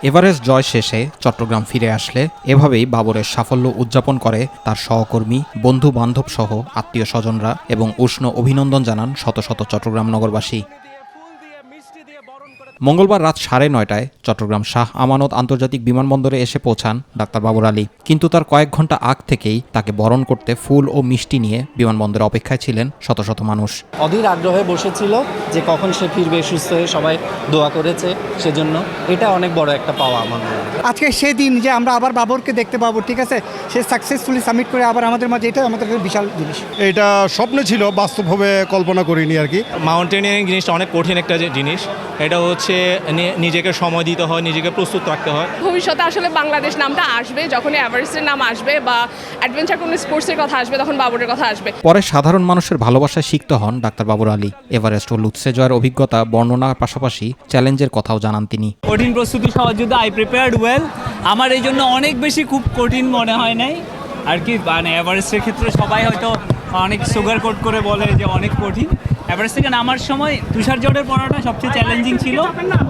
Everest জয় শেষে চট্টগ্রাম ফিরে আসলে এভাবেই বাবরের সাফল্য উদযাপন করে তার সহকর্মী, বন্ধু বান্ধব সহ আত্মীয় স্বজনরা এবং উষ্ণ অভিনন্দন জানান শত শত চট্টগ্রাম নগরবাসী। মঙ্গলবার রাত 9:30টায় চট্টগ্রাম শাহ আমানত আন্তর্জাতিক বিমানবন্দরে এসে পৌঁছান ডাক্তার বাবর আলী। কিন্তু তার কয়েক ঘন্টা আগ থেকেই তাকে বরণ করতে ফুল ও মিষ্টি নিয়ে বিমানবন্দরে অপেক্ষায় ছিলেন শত শত মানুষ। অধীর আগ্রহে বসেছিল যে কখন সে ফিরবে, সুস্থ হয়ে সবাই দোয়া করেছে সেজন্য। এটা অনেক বড় একটা পাওয়া আমার মনে হয়। আজকে সেই দিন যে আমরা আবার বাবরকে দেখতে পাবো, ঠিক আছে, সে সাকসেসফুলি সাবমিট করে আবার আমাদের মাঝে, এটা আমাদের কাছে বিশাল জিনিস। এটা স্বপ্ন ছিল, বাস্তবভাবে কল্পনা করিনি আর কি। মাউন্টেনিয়ারিং জিনিসটা অনেক কঠিন একটা জিনিস। এটা হচ্ছে নিজেকে সময় দিতে হয়, নিজেকে প্রস্তুত রাখতে হয়। ভবিষ্যতে আসলে বাংলাদেশ নামটা আসবে, যখন এভারেস্টের নাম আসবে বা অ্যাডভেঞ্চার কোনো স্পোর্টসের কথা আসবে, তখন বাবরের কথা আসবে। পরে সাধারণ মানুষের ভালোবাসায় সিক্ত হন ডাক্তার বাবর আলী। এভারেস্ট ও লুৎসে জয়ের অভিজ্ঞতা বর্ণনার পাশাপাশি চ্যালেঞ্জের কথাও জানান তিনি। কঠিন প্রস্তুতি সবার জন্য আই প্রিপেয়ার্ড ওয়েল। আমার এই জন্য অনেক বেশি খুব কঠিন মনে হয় নাই আর কি। মানে এভারেস্টের ক্ষেত্রে সবাই হয়তো অনেক সুগার কোট করে বলে যে অনেক কঠিন। এভারেস্ট থেকে নামার সময় তুষার ঝড়ের পড়াটা সবচেয়ে চ্যালেঞ্জিং ছিল।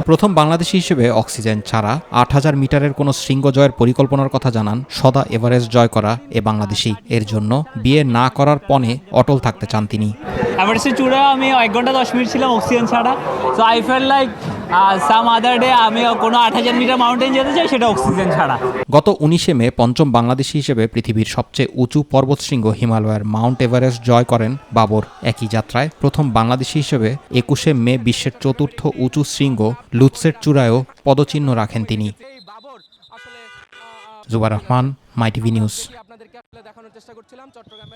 প্রথম বাংলাদেশি হিসেবে অক্সিজেন ছাড়া 8000 মিটারের কোনো শৃঙ্গ জয়ের পরিকল্পনার কথা জানান সদা এভারেস্ট জয় করা এ বাংলাদেশি। এর জন্য বিয়ে না করার পণে অটল থাকতে চান তিনি। এভারেস্টের চূড়া আমি 1 ঘন্টা 10 মিনিট ছিলাম অক্সিজেন ছাড়া। So I fail like some other day আমি কোনো 8000 মিটার মাউন্টেন যেতে চাই, সেটা অক্সিজেন ছাড়া। গত 19শে মে পঞ্চম বাংলাদেশি হিসেবে পৃথিবীর সবচেয়ে উঁচু পর্বতশৃঙ্গ হিমালয়ের মাউন্ট এভারেস্ট জয় করেন বাবর। একই যাত্রায় প্রথম বাংলাদেশি হিসেবে 21শে মে বিশ্বের চতুর্থ উঁচু শৃঙ্গ লুৎসের চূড়ায়ও পদচিহ্ন রাখেন তিনি। জুবার রহমান, মাই টিভি নিউজ।